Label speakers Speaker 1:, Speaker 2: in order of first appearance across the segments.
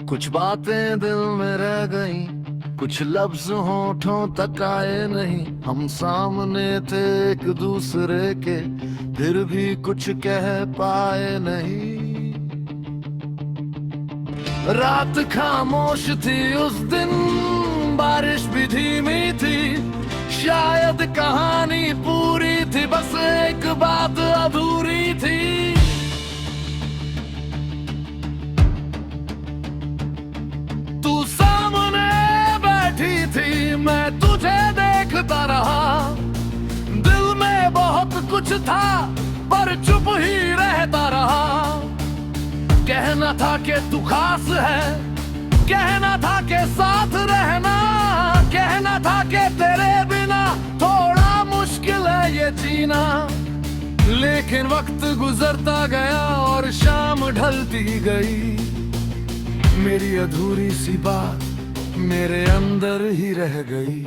Speaker 1: कुछ बातें दिल में रह गई, कुछ लफ्ज होठों तक आए नहीं। हम सामने थे एक दूसरे के, फिर भी कुछ कह पाए नहीं। रात खामोश थी उस दिन, बारिश भी धीमी थी। शायद कहानी पूरी थी, बस एक बात अधूरी थी। तू सामने बैठी थी, मैं तुझे देखता रहा। दिल में बहुत कुछ था, पर चुप ही रहता रहा। कहना था कि तू खास है, कहना था कि साथ रहना, कहना था कि तेरे बिना थोड़ा मुश्किल है ये जीना। लेकिन वक्त गुजरता गया और शाम ढलती गई। मेरी अधूरी सी बात मेरे अंदर ही रह गई।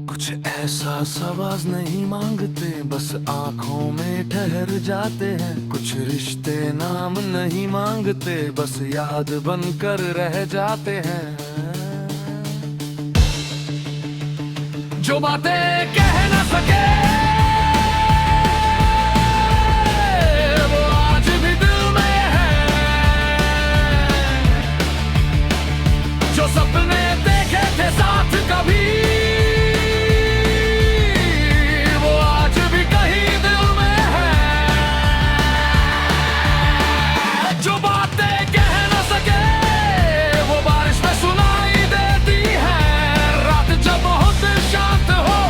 Speaker 1: कुछ ऐसा आवाज नहीं मांगते, बस आंखों में ठहर जाते हैं। कुछ रिश्ते नाम नहीं मांगते, बस याद बनकर रह जाते हैं। जो बातें कह न सके वो आज भी दिल में है। जो सपने देखे थे साथ कभी, वो आज भी कहीं दिल में है। जो बातें कह न सके वो बारिश में सुनाई देती है। रात जब बहुत शांत हो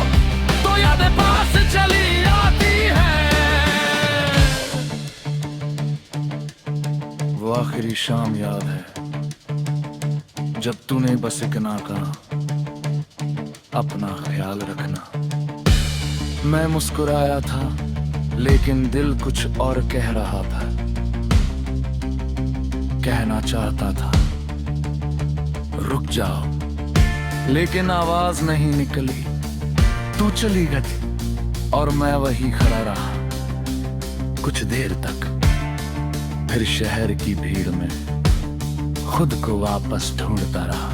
Speaker 1: तो यादें पास चली आती है। वो आखिरी शाम याद है जब तूने बस इतना कहा, अपना ख्याल रखना। मैं मुस्कुराया था, लेकिन दिल कुछ और कह रहा था। कहना चाहता था रुक जाओ, लेकिन आवाज नहीं निकली। तू चली गई और मैं वही खड़ा रहा कुछ देर तक। फिर शहर की भीड़ में खुद को वापस ढूंढता रहा।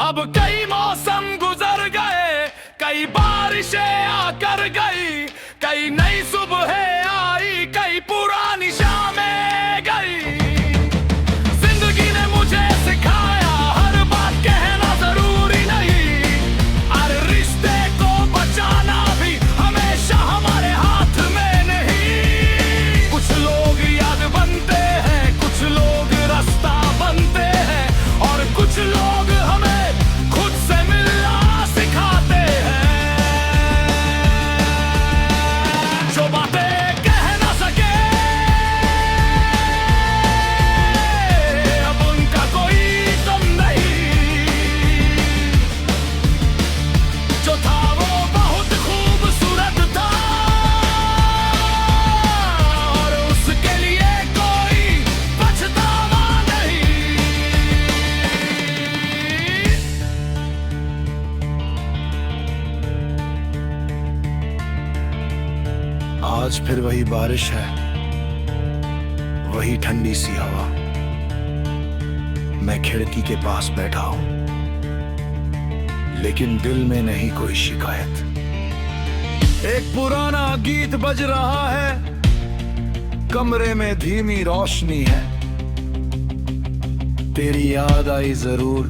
Speaker 1: अब कई मौसम गुजर गए, कई बारिशें आकर गई, कई नई सुबहें आई, कई पुरानी शामें गई। जिंदगी ने मुझे सिखाया हर बात कहना जरूरी नहीं। हर रिश्ते को बचाना भी हमेशा हमारे हाथ में नहीं। कुछ लोग याद बनते हैं, कुछ लोग रास्ता बनते हैं, और कुछ लोग हमें खुद से मिलना सिखाते हैं। जो बातें कह न सके अब उनका कोई गम नहीं। जो था वो बहुत खूबसूरत था, और उसके लिए कोई पछतावा नहीं। आज फिर वही बारिश है, वही ठंडी सी हवा। मैं खिड़की के पास बैठा हूं, लेकिन दिल में नहीं कोई शिकायत। एक पुराना गीत बज रहा है, कमरे में धीमी रोशनी है। तेरी याद आई जरूर,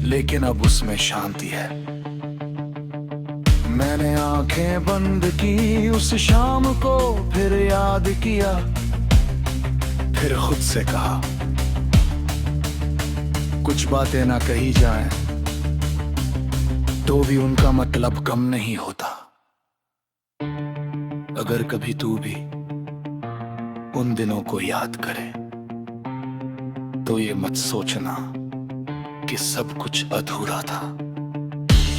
Speaker 1: लेकिन अब उसमें शांति है। मैंने आंखें बंद की उस शाम को, फिर याद किया, फिर खुद से कहा कुछ बातें ना कही जाएं तो भी उनका मतलब कम नहीं होता। अगर कभी तू भी उन दिनों को याद करे तो ये मत सोचना कि सब कुछ अधूरा था।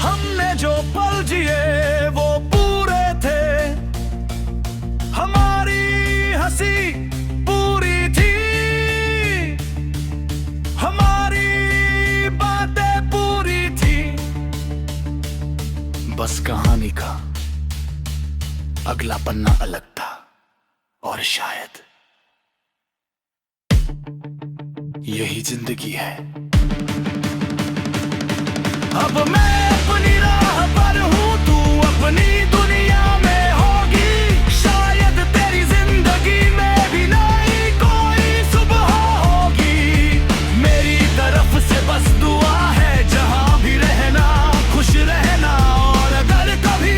Speaker 1: हमने जो पल जिए वो पूरे थे, हमारी हंसी पूरी थी, हमारी बातें पूरी थी। बस कहानी का अगला पन्ना अलग था, और शायद यही जिंदगी है। अब मैं अपनी राह पर हूँ, तू अपनी दुनिया में होगी। शायद तेरी जिंदगी में भी नई कोई सुबह होगी। मेरी तरफ से बस दुआ है, जहाँ भी रहना खुश रहना। और अगर कभी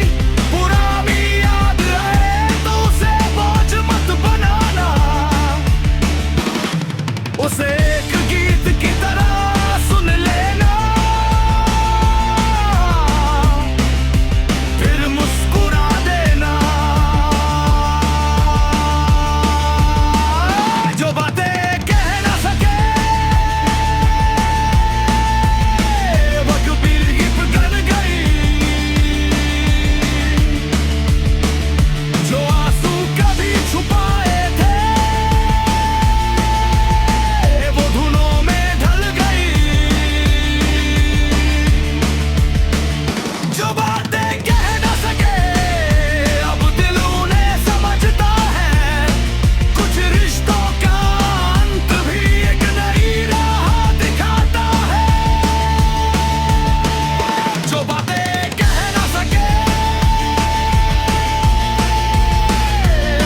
Speaker 1: बुरा भी याद आए तो उसे बोझ मत बनाना। उसे एक गीत की तरह सुन लेना, फिर मुस्कुरा देना। जो बातें कह ना सके वो कभी पिघल गई। जो आंसू कभी छुपाए थे वो धुनों में ढल गई। जो बातें कह ना सके अब दिल उन्हें समझता है। कुछ रिश्तों का अंत भी एक नई राह दिखाता है। जो बातें कह ना सके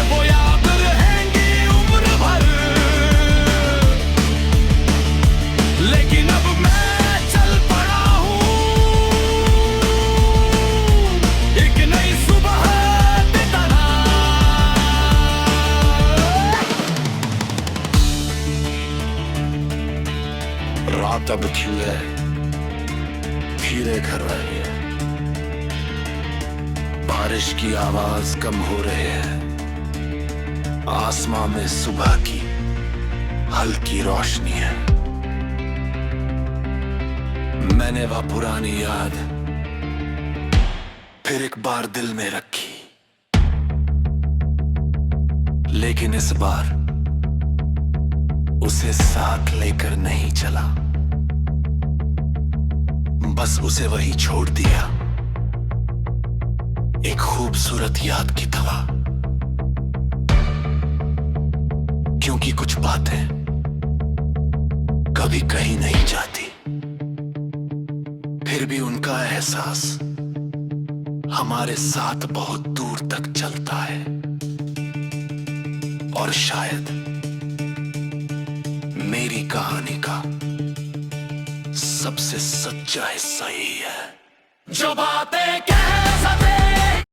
Speaker 1: वो याद रहेंगी उम्र भर। लेकिन अब मैं चल पड़ा हूँ एक नई सुबह की तरह। रात अब खिले धीरे घर रही है। बारिश की आवाज कम हो रही है। आसमां में सुबह की हल्की रोशनी है। मैंने वह पुरानी याद फिर एक बार दिल में रखी। लेकिन इस बार उसे साथ लेकर नहीं चला, बस उसे वही छोड़ दिया, एक खूबसूरत याद की तरह। क्योंकि कुछ बातें कभी कहीं नहीं जाती, फिर भी उनका एहसास हमारे साथ बहुत दूर तक चलता है। और शायद मेरी कहानी का सबसे सच्चा हिस्सा यही है। जो बातें कह सके